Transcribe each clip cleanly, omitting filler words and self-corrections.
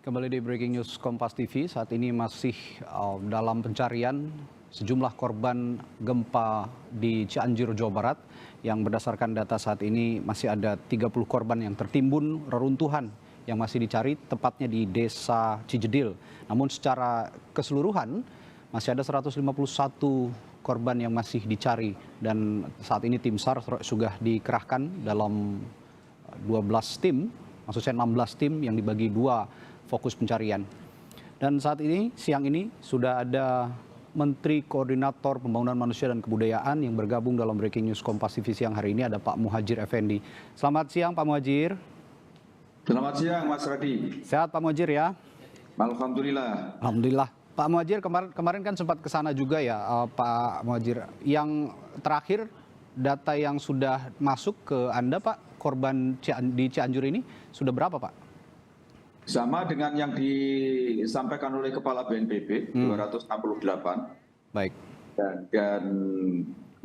Kembali di Breaking News Kompas TV, saat ini masih dalam pencarian sejumlah korban gempa di Cianjur, Jawa Barat, yang berdasarkan data saat ini masih ada 30 korban yang tertimbun reruntuhan yang masih dicari, tepatnya di Desa Cijedil. Namun secara keseluruhan masih ada 151 korban yang masih dicari, dan saat ini tim SAR sudah dikerahkan dalam 12 tim, maksudnya 16 tim yang dibagi dua fokus pencarian. Dan saat ini, siang ini, sudah ada Menteri Koordinator Pembangunan Manusia dan Kebudayaan yang bergabung dalam Breaking News Kompas TV siang hari ini, ada Pak Muhadjir Effendi. Selamat siang Pak Muhadjir. Selamat siang Mas Radi. Sehat Pak Muhadjir ya? Alhamdulillah. Alhamdulillah. Pak Muhadjir, kemarin kan sempat ke sana juga ya Pak Muhadjir. Yang terakhir, data yang sudah masuk ke Anda Pak, korban di Cianjur ini sudah berapa Pak? Sama dengan yang disampaikan oleh Kepala BNPB, 268. Baik. Dan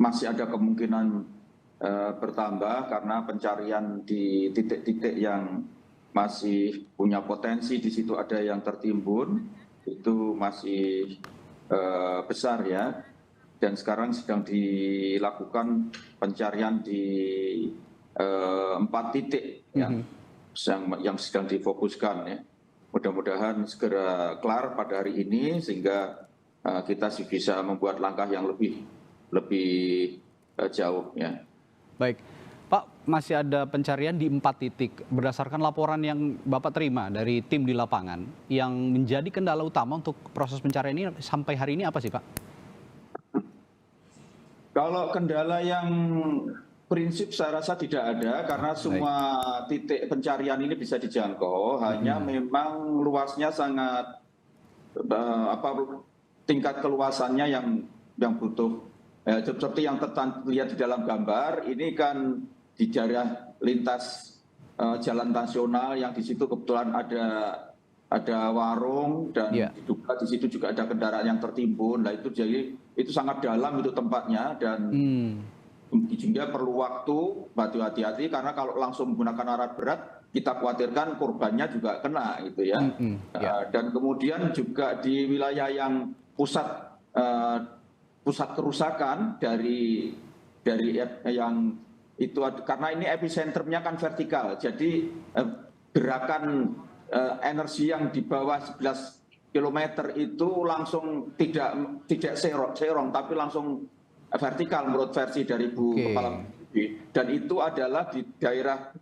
masih ada kemungkinan bertambah karena pencarian di titik-titik yang masih punya potensi, di situ ada yang tertimbun, itu masih besar ya. Dan sekarang sedang dilakukan pencarian di 4 titik yang sedang difokuskan ya. Mudah-mudahan segera kelar pada hari ini sehingga kita bisa membuat langkah yang lebih jauh ya. Baik, Pak, masih ada pencarian di 4 titik. Berdasarkan laporan yang Bapak terima dari tim di lapangan, yang menjadi kendala utama untuk proses pencarian ini sampai hari ini apa sih Pak? Kalau kendala yang prinsip saya rasa tidak ada karena semua titik pencarian ini bisa dijangkau, hanya memang luasnya sangat tingkat keluasannya yang butuh seperti yang terlihat di dalam gambar ini kan di daerah lintas jalan nasional yang di situ kebetulan ada warung dan diduga di situ juga ada kendaraan yang tertimbun. Nah itu jadi itu sangat dalam itu tempatnya dan sehingga perlu waktu, hati-hati karena kalau langsung menggunakan alat berat kita khawatirkan korbannya juga kena gitu ya. Dan kemudian juga di wilayah yang pusat kerusakan dari yang itu karena ini epicentrumnya kan vertikal, jadi gerakan energi yang di bawah 11 km itu langsung tidak serong tapi langsung vertikal menurut versi dari Bu Kepala BNPB, dan itu adalah di daerah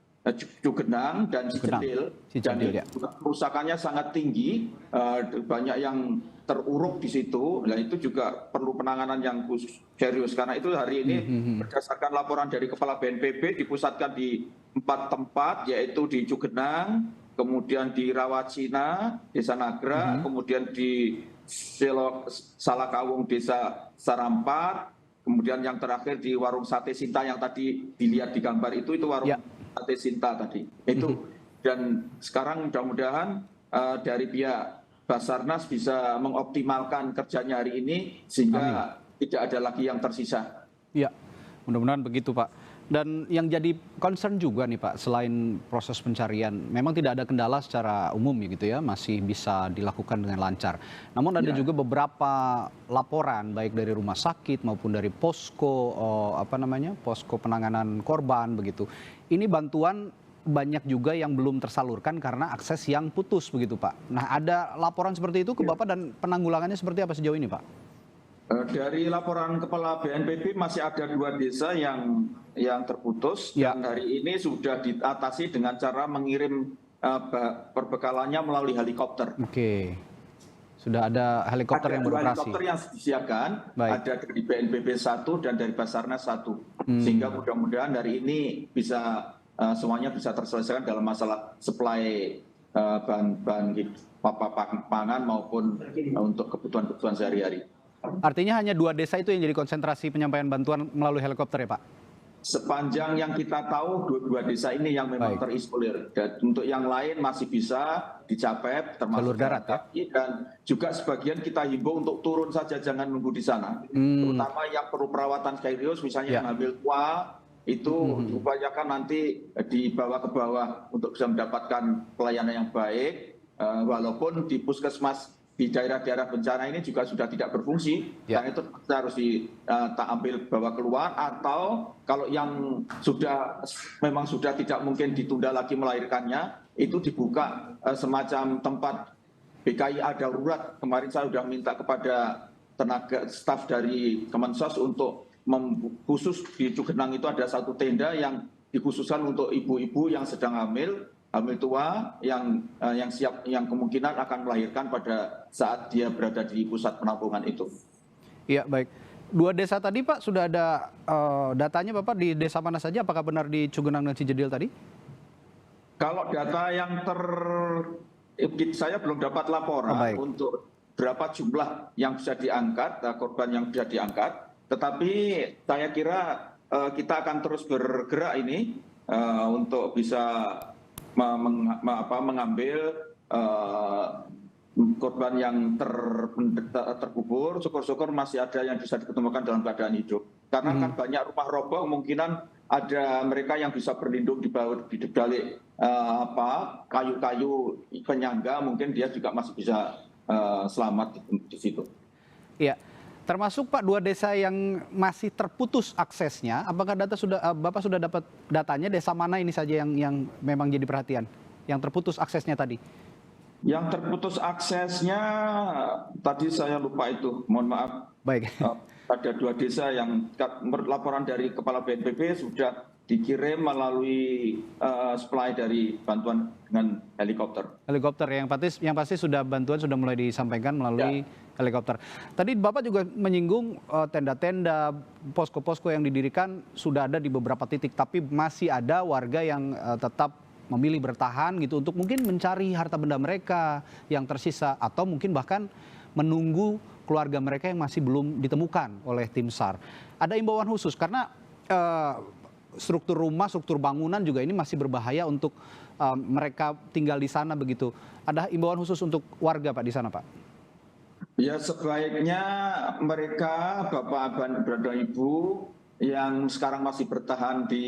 Cugenang dan Cijedil, dan kerusakannya sangat tinggi, banyak yang teruruk di situ. Nah itu juga perlu penanganan yang serius karena itu hari ini berdasarkan laporan dari Kepala BNPB dipusatkan di 4 tempat, yaitu di Cugenang, kemudian di Rawacina, Desa Nagra, kemudian di Salakawung, Desa Sarampat, kemudian yang terakhir di warung sate Sinta yang tadi dilihat di gambar itu warung sate Sinta tadi. Itu dan sekarang mudah-mudahan dari pihak Basarnas bisa mengoptimalkan kerjanya hari ini sehingga tidak ada lagi yang tersisa. Iya, mudah-mudahan begitu Pak. Dan yang jadi concern juga nih Pak, selain proses pencarian, memang tidak ada kendala secara umum gitu ya, masih bisa dilakukan dengan lancar. Namun ada juga beberapa laporan baik dari rumah sakit maupun dari posko posko penanganan korban begitu. Ini bantuan banyak juga yang belum tersalurkan karena akses yang putus begitu Pak. Nah, ada laporan seperti itu ke Bapak dan penanggulangannya seperti apa sejauh ini Pak? Dari laporan Kepala BNPB masih ada 2 desa yang terputus dan hari ini sudah diatasi dengan cara mengirim perbekalannya melalui helikopter. Oke, sudah ada helikopter yang beroperasi. Ada 2 helikopter yang disediakan, ada dari BNPB 1 dan dari Basarnas 1, sehingga mudah-mudahan hari ini bisa semuanya bisa terselesaikan dalam masalah supply bahan pangan maupun untuk kebutuhan sehari-hari. Artinya hanya 2 desa itu yang jadi konsentrasi penyampaian bantuan melalui helikopter ya Pak? Sepanjang yang kita tahu 2 desa ini yang memang terisolir, dan untuk yang lain masih bisa dicapai termasuk darat ya? Dan juga sebagian kita himbau untuk turun saja, jangan nunggu di sana, terutama yang perlu perawatan serius misalnya yang hamil tua itu upayakan nanti dibawa ke bawah untuk bisa mendapatkan pelayanan yang baik. walaupun di puskesmas di daerah-daerah bencana ini juga sudah tidak berfungsi, Ya. karena itu kita harus ambil bawa keluar, atau kalau yang memang sudah tidak mungkin ditunda lagi melahirkannya, itu dibuka semacam tempat BKIA darurat. Kemarin saya sudah minta kepada tenaga staf dari Kemensos untuk khusus di Cugenang itu ada satu tenda yang dikhususkan untuk ibu-ibu yang sedang hamil tua, yang siap, yang kemungkinan akan melahirkan pada saat dia berada di pusat penampungan itu. Iya, baik. 2 desa tadi Pak, sudah ada datanya Bapak di desa mana saja? Apakah benar di Cugenang dan Cijedil tadi? Kalau data yang saya belum dapat laporan untuk berapa jumlah yang bisa diangkat, korban yang bisa diangkat. Tetapi saya kira kita akan terus bergerak ini untuk bisa mengambil korban yang terkubur. Syukur-syukur masih ada yang bisa ditemukan dalam keadaan hidup. Karena kan banyak rumah roboh, kemungkinan ada mereka yang bisa berlindung di balik kayu-kayu penyangga, mungkin dia juga masih bisa selamat di situ. Iya, termasuk Pak 2 desa yang masih terputus aksesnya. Apakah Bapak sudah dapat datanya, desa mana ini saja yang memang jadi perhatian, yang terputus aksesnya tadi? Yang terputus aksesnya tadi saya lupa itu, mohon maaf. Baik. Ada 2 desa yang laporan dari Kepala BNPB sudah dikirim melalui supply dari bantuan dengan helikopter. Helikopter yang pasti bantuan sudah mulai disampaikan melalui helikopter. Tadi Bapak juga menyinggung tenda-tenda, posko-posko yang didirikan sudah ada di beberapa titik, tapi masih ada warga yang tetap memilih bertahan gitu untuk mungkin mencari harta benda mereka yang tersisa, atau mungkin bahkan menunggu keluarga mereka yang masih belum ditemukan oleh tim SAR. Ada imbauan khusus karena struktur rumah, struktur bangunan juga ini masih berbahaya untuk mereka tinggal di sana begitu. Ada imbauan khusus untuk warga Pak di sana Pak? Ya, sebaiknya mereka, Bapak, Bapak, Ibu yang sekarang masih bertahan di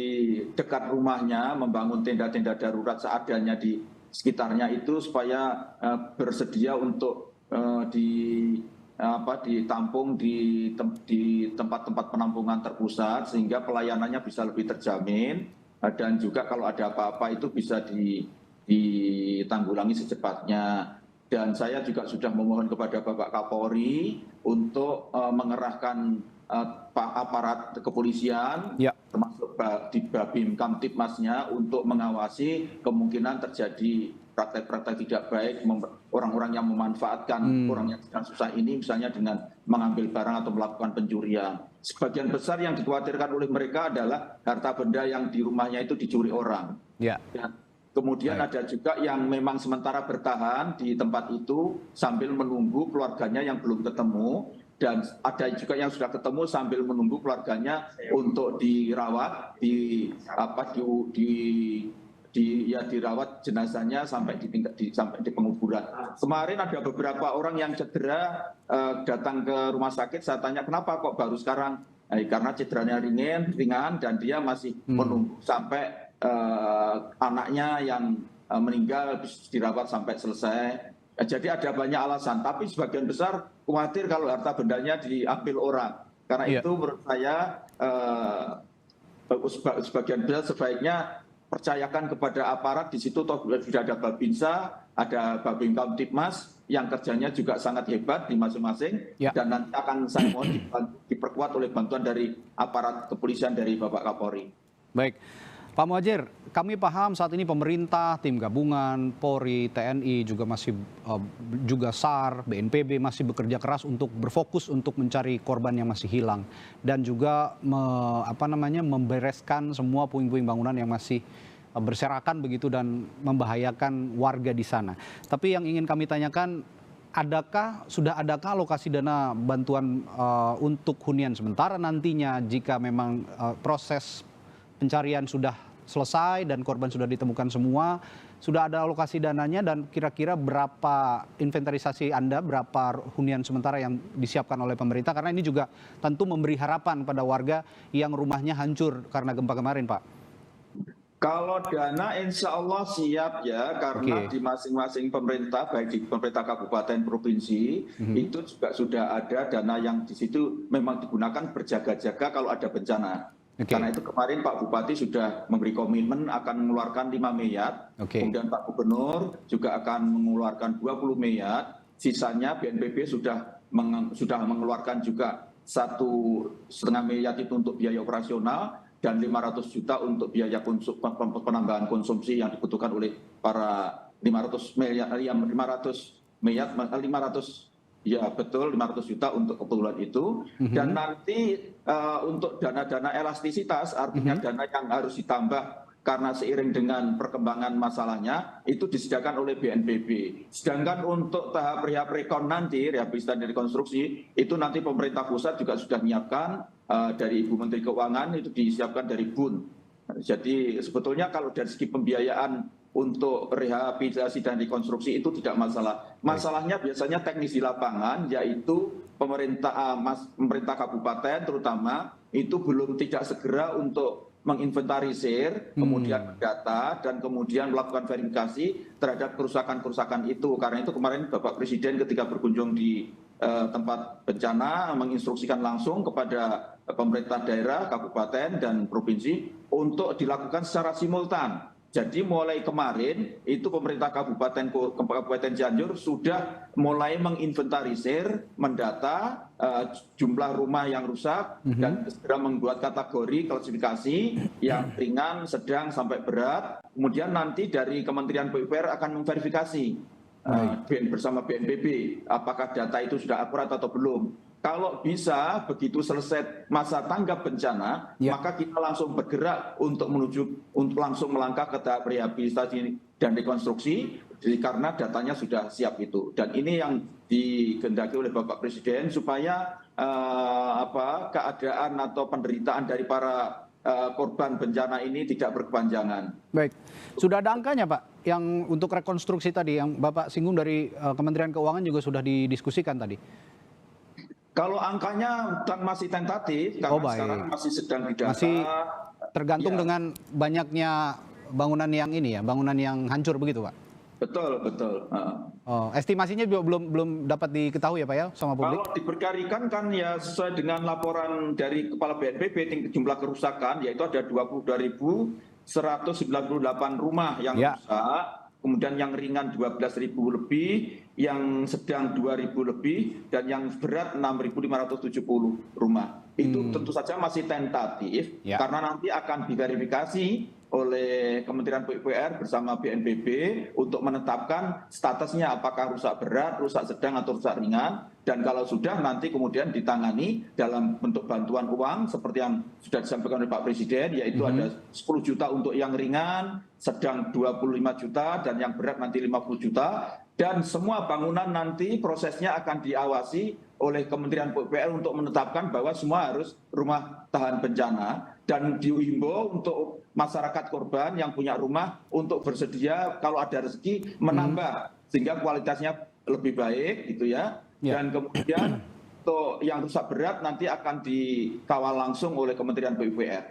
dekat rumahnya, membangun tenda-tenda darurat seadanya di sekitarnya itu, supaya bersedia untuk ditampung di tempat-tempat penampungan terpusat, sehingga pelayanannya bisa lebih terjamin, dan juga kalau ada apa-apa itu bisa ditanggulangi secepatnya. Dan saya juga sudah memohon kepada Bapak Kapolri untuk mengerahkan aparat kepolisian, termasuk di Babin Kamtipmasnya, untuk mengawasi kemungkinan terjadi praktek-praktek tidak baik, orang-orang yang memanfaatkan orang yang sedang susah ini, misalnya dengan mengambil barang atau melakukan pencurian. Sebagian besar yang dikhawatirkan oleh mereka adalah harta benda yang di rumahnya itu dicuri orang. Kemudian ada juga yang memang sementara bertahan di tempat itu sambil menunggu keluarganya yang belum ketemu, dan ada juga yang sudah ketemu sambil menunggu keluarganya untuk dirawat, dirawat jenazahnya sampai di penguburan. Kemarin ada beberapa orang yang cedera datang ke rumah sakit, saya tanya kenapa kok baru sekarang? Karena cederanya ringan dan dia masih menunggu sampai anaknya yang meninggal dirawat sampai selesai. Jadi ada banyak alasan, tapi sebagian besar khawatir kalau harta bendanya diambil orang. Karena itu menurut saya sebagian besar sebaiknya percayakan kepada aparat. Di situ sudah ada Babinsa, ada Babin Kamtipmas yang kerjanya juga sangat hebat di masing-masing, dan nanti akan saya mohon diperkuat oleh bantuan dari aparat kepolisian dari Bapak Kapolri. Baik. Pak Muhadjir, kami paham saat ini pemerintah, tim gabungan, Polri, TNI, juga SAR, BNPB masih bekerja keras untuk berfokus untuk mencari korban yang masih hilang, dan juga membereskan semua puing-puing bangunan yang masih berserakan begitu dan membahayakan warga di sana. Tapi yang ingin kami tanyakan, sudah adakah alokasi dana bantuan untuk hunian sementara nantinya jika memang proses pencarian sudah selesai dan korban sudah ditemukan semua, sudah ada alokasi dananya, dan kira-kira berapa inventarisasi Anda, berapa hunian sementara yang disiapkan oleh pemerintah? Karena ini juga tentu memberi harapan pada warga yang rumahnya hancur karena gempa kemarin, Pak. Kalau dana insya Allah siap ya, karena Oke. di masing-masing pemerintah, baik di pemerintah kabupaten, provinsi, itu juga sudah ada dana yang di situ memang digunakan berjaga-jaga kalau ada bencana. Oke. Karena itu kemarin Pak Bupati sudah memberi komitmen akan mengeluarkan 5 miliar, Oke. kemudian Pak Gubernur juga akan mengeluarkan 20 miliar, sisanya BNPB sudah mengeluarkan juga 1,5 miliar itu untuk biaya operasional, dan 500 juta untuk biaya penambahan konsumsi yang dibutuhkan oleh para 500 miliar, ya 500 miliar, 500, ya betul 500 juta untuk keperluan itu. Dan nanti untuk dana-dana elastisitas, artinya dana yang harus ditambah karena seiring dengan perkembangan masalahnya itu disediakan oleh BNPB. Sedangkan untuk tahap rehab rekon nanti, rehabilitasi dan rekonstruksi, itu nanti pemerintah pusat juga sudah menyiapkan dari Ibu Menteri Keuangan, itu disiapkan dari BUN. Jadi sebetulnya kalau dari segi pembiayaan untuk rehabilitasi dan rekonstruksi itu tidak masalah. Masalahnya biasanya teknis di lapangan, yaitu pemerintah kabupaten terutama itu belum tidak segera untuk menginventarisir, kemudian mendata, dan kemudian melakukan verifikasi terhadap kerusakan-kerusakan itu. Karena itu kemarin Bapak Presiden ketika berkunjung di tempat bencana menginstruksikan langsung kepada pemerintah daerah, kabupaten, dan provinsi untuk dilakukan secara simultan. Jadi mulai kemarin itu pemerintah Kabupaten Cianjur sudah mulai menginventarisir, mendata jumlah rumah yang rusak dan segera membuat kategori klasifikasi yang ringan, sedang, sampai berat. Kemudian nanti dari Kementerian PUPR akan memverifikasi bersama BNPB apakah data itu sudah akurat atau belum. Kalau bisa begitu selesai masa tanggap bencana, maka kita langsung bergerak untuk langsung melangkah ke tahap rehabilitasi dan rekonstruksi, karena datanya sudah siap itu. Dan ini yang dikehendaki oleh Bapak Presiden supaya keadaan atau penderitaan dari para korban bencana ini tidak berkepanjangan. Baik, sudah ada angkanya Pak, yang untuk rekonstruksi tadi yang Bapak singgung dari Kementerian Keuangan juga sudah didiskusikan tadi. Kalau angkanya kan masih tentatif, karena sekarang masih sedang didata. Masih tergantung dengan banyaknya bangunan yang ini ya, bangunan yang hancur begitu Pak? Betul, betul. Estimasinya juga belum dapat diketahui ya Pak ya sama publik? Kalau diperkirakan kan ya sesuai dengan laporan dari Kepala BNPB jumlah kerusakan, yaitu ada 22.198 rumah yang rusak, kemudian yang ringan 12.000 lebih, yang sedang 2.000 lebih, dan yang berat 6.570 rumah. Itu tentu saja masih tentatif, karena nanti akan diverifikasi oleh Kementerian PUPR bersama BNPB untuk menetapkan statusnya apakah rusak berat, rusak sedang, atau rusak ringan. Dan kalau sudah nanti kemudian ditangani dalam bentuk bantuan uang seperti yang sudah disampaikan oleh Pak Presiden, yaitu ada 10 juta untuk yang ringan, sedang 25 juta, dan yang berat nanti 50 juta. Dan semua bangunan nanti prosesnya akan diawasi oleh Kementerian PUPR untuk menetapkan bahwa semua harus rumah tahan bencana, dan dihimbau untuk masyarakat korban yang punya rumah untuk bersedia kalau ada rezeki menambah sehingga kualitasnya lebih baik gitu ya. Dan kemudian untuk yang rusak berat nanti akan dikawal langsung oleh Kementerian PUPR.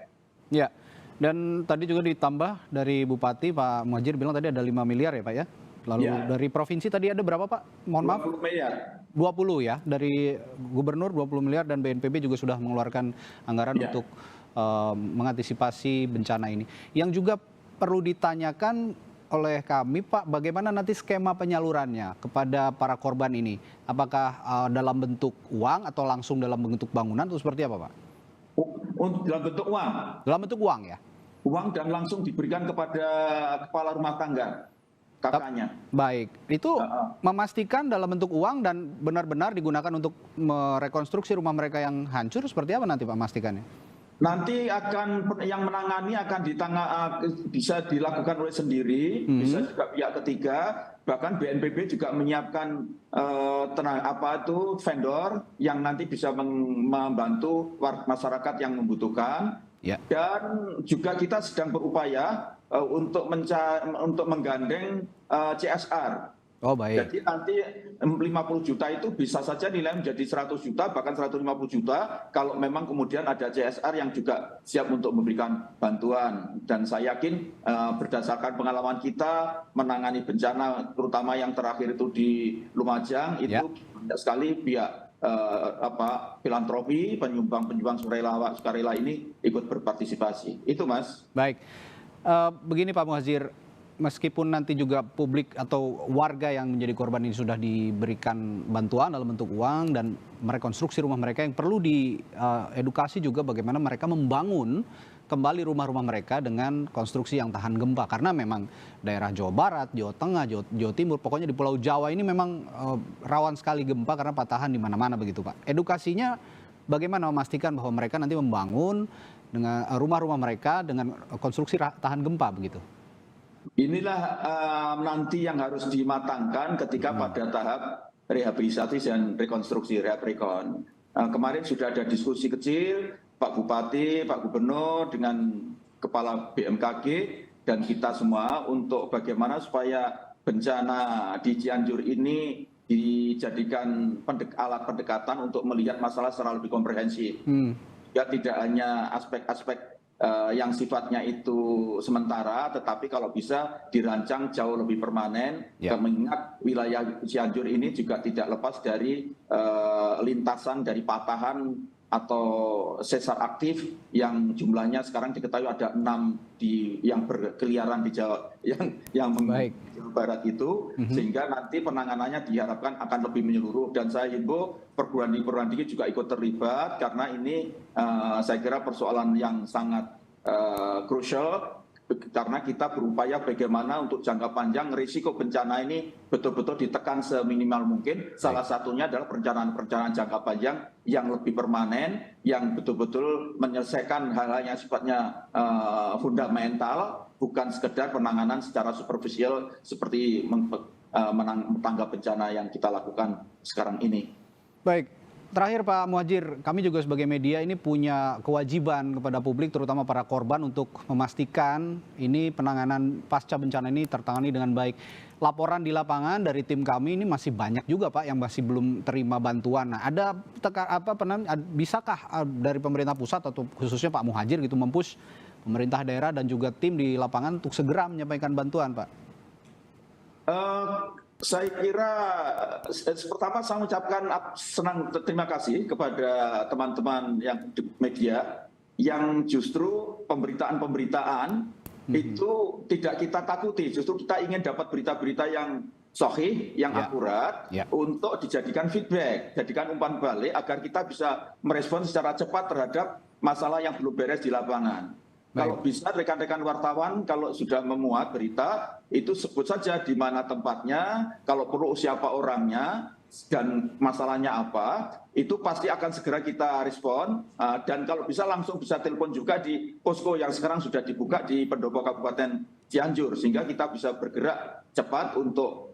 Ya. Dan tadi juga ditambah dari Bupati Pak Muhadjir bilang tadi ada 5 miliar ya Pak ya. Lalu dari provinsi tadi ada berapa Pak? Mohon maaf. 20 miliar. 20 ya. Dari Gubernur 20 miliar dan BNPB juga sudah mengeluarkan anggaran untuk mengantisipasi bencana ini. Yang juga perlu ditanyakan oleh kami Pak, bagaimana nanti skema penyalurannya kepada para korban ini? Apakah dalam bentuk uang atau langsung dalam bentuk bangunan atau seperti apa Pak? Dalam bentuk uang. Dalam bentuk uang ya? Uang dan langsung diberikan kepada kepala rumah tangga, kakaknya. Baik, itu memastikan dalam bentuk uang dan benar-benar digunakan untuk merekonstruksi rumah mereka yang hancur, seperti apa nanti Pak memastikannya? Nanti yang menangani akan bisa dilakukan oleh sendiri, bisa juga pihak ketiga, bahkan BNPB juga menyiapkan vendor yang nanti bisa membantu masyarakat yang membutuhkan. Dan juga kita sedang berupaya untuk menggandeng CSR. Oh baik. Jadi nanti 50 juta itu bisa saja nilai menjadi 100 juta, bahkan 150 juta kalau memang kemudian ada CSR yang juga siap untuk memberikan bantuan. Dan saya yakin berdasarkan pengalaman kita menangani bencana, terutama yang terakhir itu di Lumajang, itu banyak sekali pihak filantropi, penyumbang sukarela ini ikut berpartisipasi. Itu Mas. Baik. Begini Pak Muhadjir, meskipun nanti juga publik atau warga yang menjadi korban ini sudah diberikan bantuan dalam bentuk uang dan merekonstruksi rumah mereka, yang perlu diedukasi juga bagaimana mereka membangun kembali rumah-rumah mereka dengan konstruksi yang tahan gempa. Karena memang daerah Jawa Barat, Jawa Tengah, Jawa Timur, pokoknya di Pulau Jawa ini memang rawan sekali gempa karena patahan di mana-mana begitu Pak. Edukasinya bagaimana memastikan bahwa mereka nanti membangun dengan rumah-rumah mereka dengan konstruksi tahan gempa begitu? Inilah nanti yang harus dimatangkan ketika pada tahap rehabilitasi dan rekonstruksi rehab-rekon. Kemarin sudah ada diskusi kecil Pak Bupati, Pak Gubernur dengan Kepala BMKG dan kita semua untuk bagaimana supaya bencana di Cianjur ini dijadikan alat pendekatan untuk melihat masalah secara lebih komprehensif. Ya, tidak hanya aspek-aspek yang sifatnya itu sementara, tetapi kalau bisa dirancang jauh lebih permanen. Mengingat wilayah Cianjur ini juga tidak lepas dari lintasan dari patahan atau sesar aktif yang jumlahnya sekarang diketahui ada 6 yang berkeliaran di Jawa yang Jawa Barat itu, sehingga nanti penanganannya diharapkan akan lebih menyeluruh. Dan saya himbau perguruan tinggi juga ikut terlibat karena ini saya kira persoalan yang sangat krusial, karena kita berupaya bagaimana untuk jangka panjang risiko bencana ini betul-betul ditekan seminimal mungkin. Salah satunya adalah perencanaan jangka panjang yang lebih permanen, yang betul-betul menyelesaikan hal-hal yang sifatnya fundamental, bukan sekedar penanganan secara superficial seperti menangga bencana yang kita lakukan sekarang ini. Baik. Terakhir Pak Muhadjir, kami juga sebagai media ini punya kewajiban kepada publik, terutama para korban, untuk memastikan ini penanganan pasca bencana ini tertangani dengan baik. Laporan di lapangan dari tim kami ini masih banyak juga Pak yang masih belum terima bantuan. Nah, ada bisakah dari pemerintah pusat atau khususnya Pak Muhadjir gitu mempush pemerintah daerah dan juga tim di lapangan untuk segera menyampaikan bantuan Pak? Saya kira pertama saya mengucapkan terima kasih kepada teman-teman yang di media yang justru pemberitaan itu tidak kita takuti, justru kita ingin dapat berita-berita yang sahih, yang akurat untuk dijadikan feedback, jadikan umpan balik agar kita bisa merespon secara cepat terhadap masalah yang belum beres di lapangan. Kalau bisa rekan-rekan wartawan kalau sudah memuat berita itu sebut saja di mana tempatnya, kalau perlu siapa orangnya dan masalahnya apa, itu pasti akan segera kita respon. Dan kalau bisa langsung bisa telepon juga di posko yang sekarang sudah dibuka di Pendopo Kabupaten Cianjur, sehingga kita bisa bergerak cepat untuk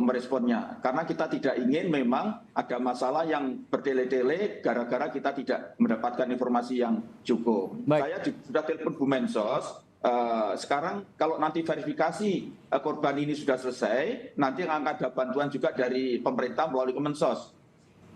meresponnya. Karena kita tidak ingin memang ada masalah yang bertele-tele gara-gara kita tidak mendapatkan informasi yang cukup. Saya sudah telepon Bu Mensos. Sekarang kalau nanti verifikasi korban ini sudah selesai, nanti akan ada bantuan juga dari pemerintah melalui Kemensos,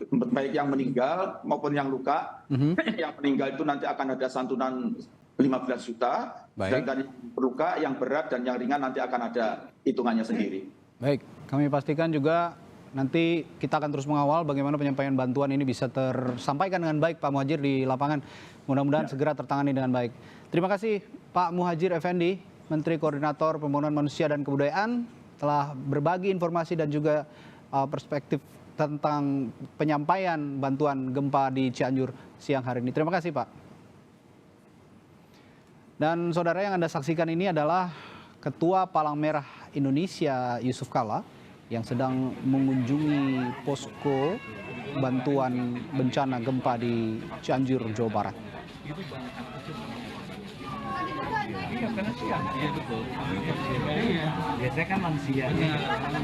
baik yang meninggal maupun yang luka. Yang meninggal itu nanti akan ada santunan 15 juta, sedangkan yang luka, yang berat dan yang ringan nanti akan ada hitungannya sendiri. Baik, kami pastikan juga nanti kita akan terus mengawal bagaimana penyampaian bantuan ini bisa tersampaikan dengan baik Pak Muhadjir di lapangan. Mudah-mudahan segera tertangani dengan baik. Terima kasih Pak Muhadjir Effendi, Menteri Koordinator Pembangunan Manusia dan Kebudayaan, telah berbagi informasi dan juga perspektif tentang penyampaian bantuan gempa di Cianjur siang hari ini. Terima kasih Pak. Dan saudara, yang Anda saksikan ini adalah Ketua Palang Merah Indonesia Yusuf Kalla yang sedang mengunjungi posko bantuan bencana gempa di Cianjur, Jawa Barat.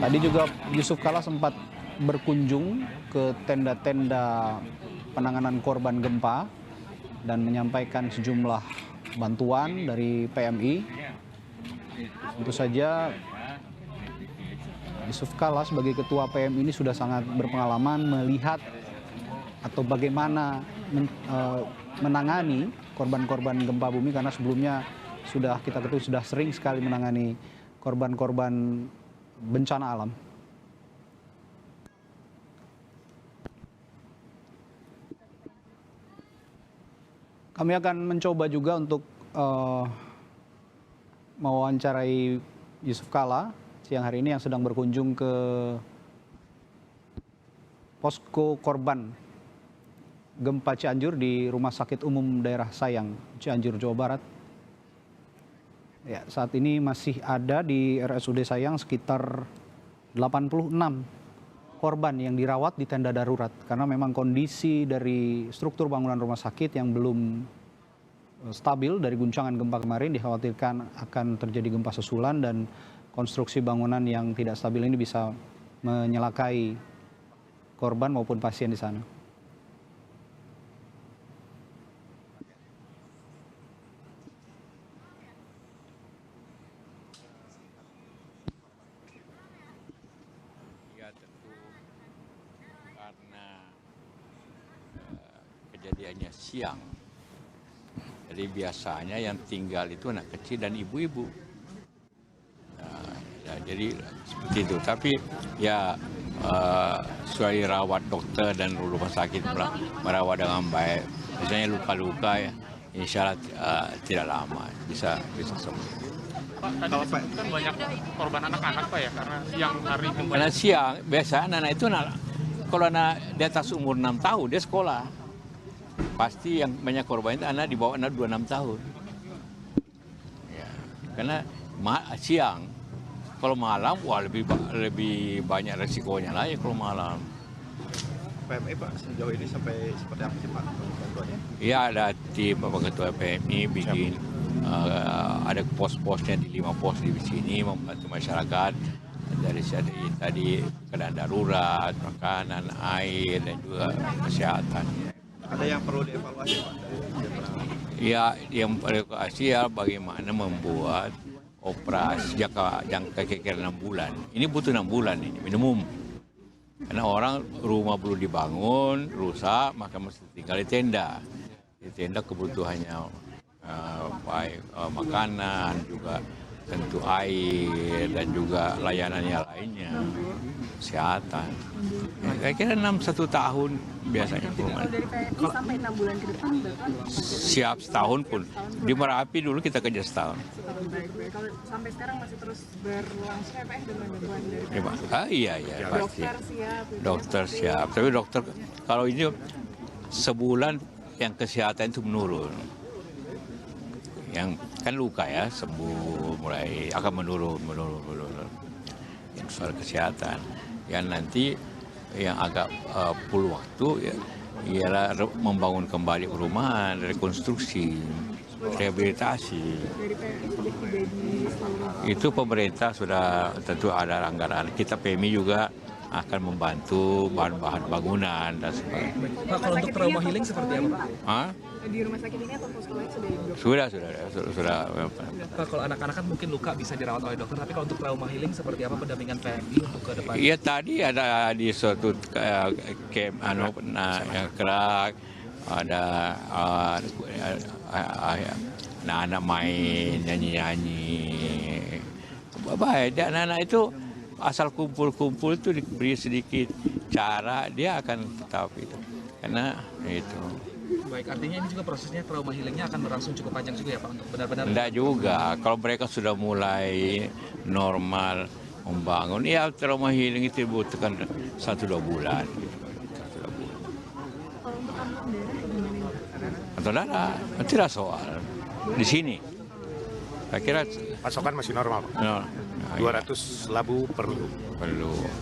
Tadi juga Yusuf Kalla sempat berkunjung ke tenda-tenda penanganan korban gempa dan menyampaikan sejumlah bantuan dari PMI. Tentu saja Yusuf Kalla sebagai Ketua PM ini sudah sangat berpengalaman melihat atau bagaimana menangani korban-korban gempa bumi, karena sebelumnya sudah kita ketahui sudah sering sekali menangani korban-korban bencana alam. Kami akan mencoba juga untuk mewawancarai Yusuf Kalla siang hari ini yang sedang berkunjung ke posko korban gempa Cianjur di Rumah Sakit Umum Daerah Sayang, Cianjur, Jawa Barat. Ya, saat ini masih ada di RSUD Sayang sekitar 86 korban yang dirawat di tenda darurat karena memang kondisi dari struktur bangunan rumah sakit yang belum stabil dari guncangan gempa kemarin, dikhawatirkan akan terjadi gempa susulan dan konstruksi bangunan yang tidak stabil ini bisa menyelakai korban maupun pasien di sana. Ya tentu karena kejadiannya siang. Jadi biasanya yang tinggal itu anak kecil dan ibu-ibu. Jadi seperti itu. Tapi ya sudah dirawat dokter dan rumah sakit merawat dengan baik. Misalnya luka-luka ya, insya Allah tidak lama bisa sembuh. Pak, tadi disebutkan banyak korban anak-anak Pak ya, karena siang hari gempa. Karena siang, biasa anak-anak itu kalau anak di atas umur 6 tahun dia sekolah. Pasti yang banyak korban itu anak di bawah 26 tahun. Ya, karena siang. Kalau malam, wah lebih banyak resikonya lagi kalau malam. PMI Pak, sejauh ini sampai seperti apa sih Pak bantuannya? Iya, ada tim Bapak Ketua PMI bikin ada pos-posnya di 5 pos di sini membantu masyarakat dari tadi keadaan darurat, makanan, air dan juga kesehatan. Ada yang perlu dievaluasi Pak? Ya, yang perlu dievaluasi ya bagaimana membuat operasi jangka kira 6 bulan. Ini butuh 6 bulan ini minimum. Karena orang rumah belum dibangun, rusak, maka mesti tinggal di tenda. Di tenda kebutuhannya baik makanan, juga tentu air, dan juga layanan yang lainnya, kesehatan. Ya, kira 1 tahun biasanya. Kalau dari PMI sampai 6 bulan ke depan Bapak? Siap setahun pun. Di Merapi dulu kita kerja setahun. Baik. Kalau sampai sekarang masih terus berlangsung ya Pak dengan bantuan dari PMI? Iya, pasti. Dokter siap. Dokter siap. Tapi dokter kalau ini sebulan yang kesehatan itu menurun. Yang kan luka ya, sembuh mulai akan menurun. Yang soal kesehatan. Yang nanti yang agak perlu waktu ya ialah membangun kembali perumahan, rekonstruksi, rehabilitasi. Dari PMI sudah tiba di seluruh. Itu pemerintah sudah tentu ada anggaran. Kita PMI juga akan membantu bahan-bahan bangunan dan sebagainya. Pak, kalau untuk trauma healing seperti apa Pak? Hah? Di rumah sakit ini atau posko lain sudah Sudah. Pak, kalau anak-anak kan mungkin luka bisa dirawat oleh dokter, tapi kalau untuk trauma healing seperti apa pendampingan PMI untuk ke depan? Iya, tadi ada di suatu camp yang kerak, ada anak-anak main, nyanyi-nyanyi. Baik, dan anak-anak itu asal kumpul-kumpul itu diberi sedikit cara, dia akan tetap itu. Karena itu. Baik, artinya ini juga prosesnya trauma healingnya akan berlangsung cukup panjang juga ya Pak untuk benar-benar. Tidak juga, kalau mereka sudah mulai normal membangun, ya trauma healing itu dibutuhkan 1-2 bulan. Kalau untuk kantong darah gimana? Atau darah, tidak soal. Di sini, saya kira Pasokan masih normal Pak? no, 200 labu perlu.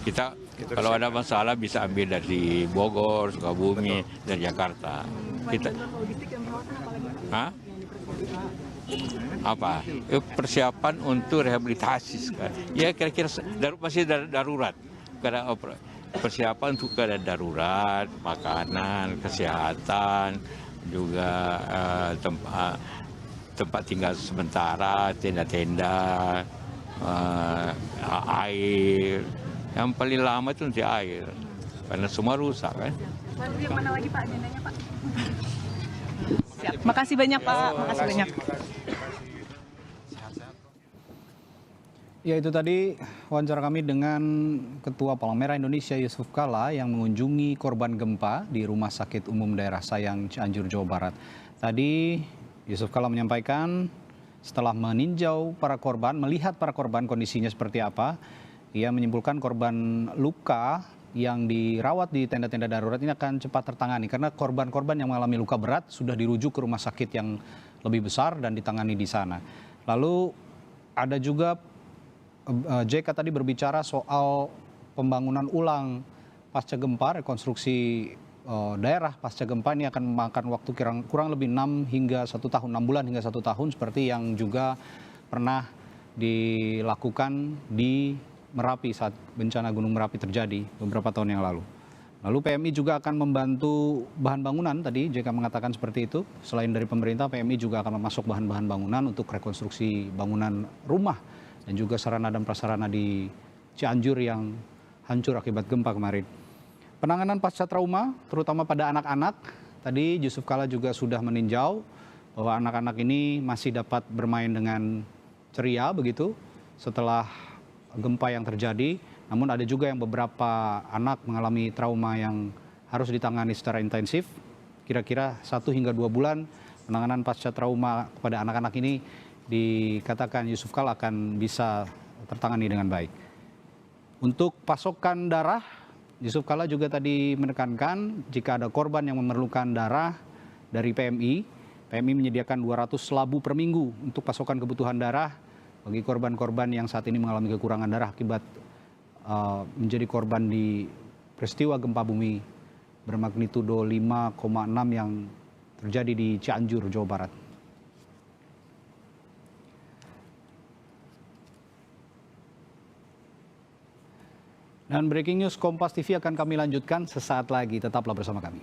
Kita kalau ada masalah bisa ambil dari Bogor, Sukabumi, dan Jakarta. Kita, Logistik dan perawatan apalagi? hah? Apa? Persiapan untuk rehabilitasi sekarang. Ya kira-kira masih darurat. Karena persiapan untuk keadaan darurat, makanan, kesehatan, juga tempat tinggal sementara, tenda-tenda, air, Yang paling lama itu nanti air, karena semua rusak kan. Lalu yang mana lagi Pak agendanya Pak? Siap. Makasih banyak Pak. Makasih banyak. Ya itu tadi wawancara kami dengan Ketua Palang Merah Indonesia Yusuf Kalla yang mengunjungi korban gempa di Rumah Sakit Umum Daerah Sayang Cianjur, Jawa Barat. Tadi Yusuf Kalla menyampaikan setelah meninjau para korban, melihat para korban kondisinya seperti apa, ia menyimpulkan korban luka yang dirawat di tenda-tenda darurat ini akan cepat tertangani karena korban-korban yang mengalami luka berat sudah dirujuk ke rumah sakit yang lebih besar dan ditangani di sana. Lalu ada juga JK tadi berbicara soal pembangunan ulang pasca gempa, rekonstruksi daerah pasca gempa ini akan memakan waktu kurang lebih 6 hingga 1 tahun, 6 bulan hingga 1 tahun seperti yang juga pernah dilakukan di Merapi saat bencana Gunung Merapi terjadi beberapa tahun yang lalu. Lalu PMI juga akan membantu bahan bangunan, tadi JK mengatakan seperti itu. Selain dari pemerintah, PMI juga akan memasok bahan-bahan bangunan untuk rekonstruksi bangunan rumah dan juga sarana dan prasarana di Cianjur yang hancur akibat gempa kemarin. Penanganan pasca trauma, terutama pada anak-anak, tadi Yusuf Kalla juga sudah meninjau bahwa anak-anak ini masih dapat bermain dengan ceria begitu setelah gempa yang terjadi. Namun ada juga yang beberapa anak mengalami trauma yang harus ditangani secara intensif. Kira-kira 1 hingga 2 bulan penanganan pasca trauma kepada anak-anak ini dikatakan Yusuf Kalla akan bisa tertangani dengan baik. Untuk pasokan darah, Yusuf Kalla juga tadi menekankan jika ada korban yang memerlukan darah dari PMI menyediakan 200 labu per minggu untuk pasokan kebutuhan darah bagi korban-korban yang saat ini mengalami kekurangan darah akibat menjadi korban di peristiwa gempa bumi bermagnitudo 5,6 yang terjadi di Cianjur, Jawa Barat. Dan breaking news Kompas TV akan kami lanjutkan sesaat lagi. Tetaplah bersama kami.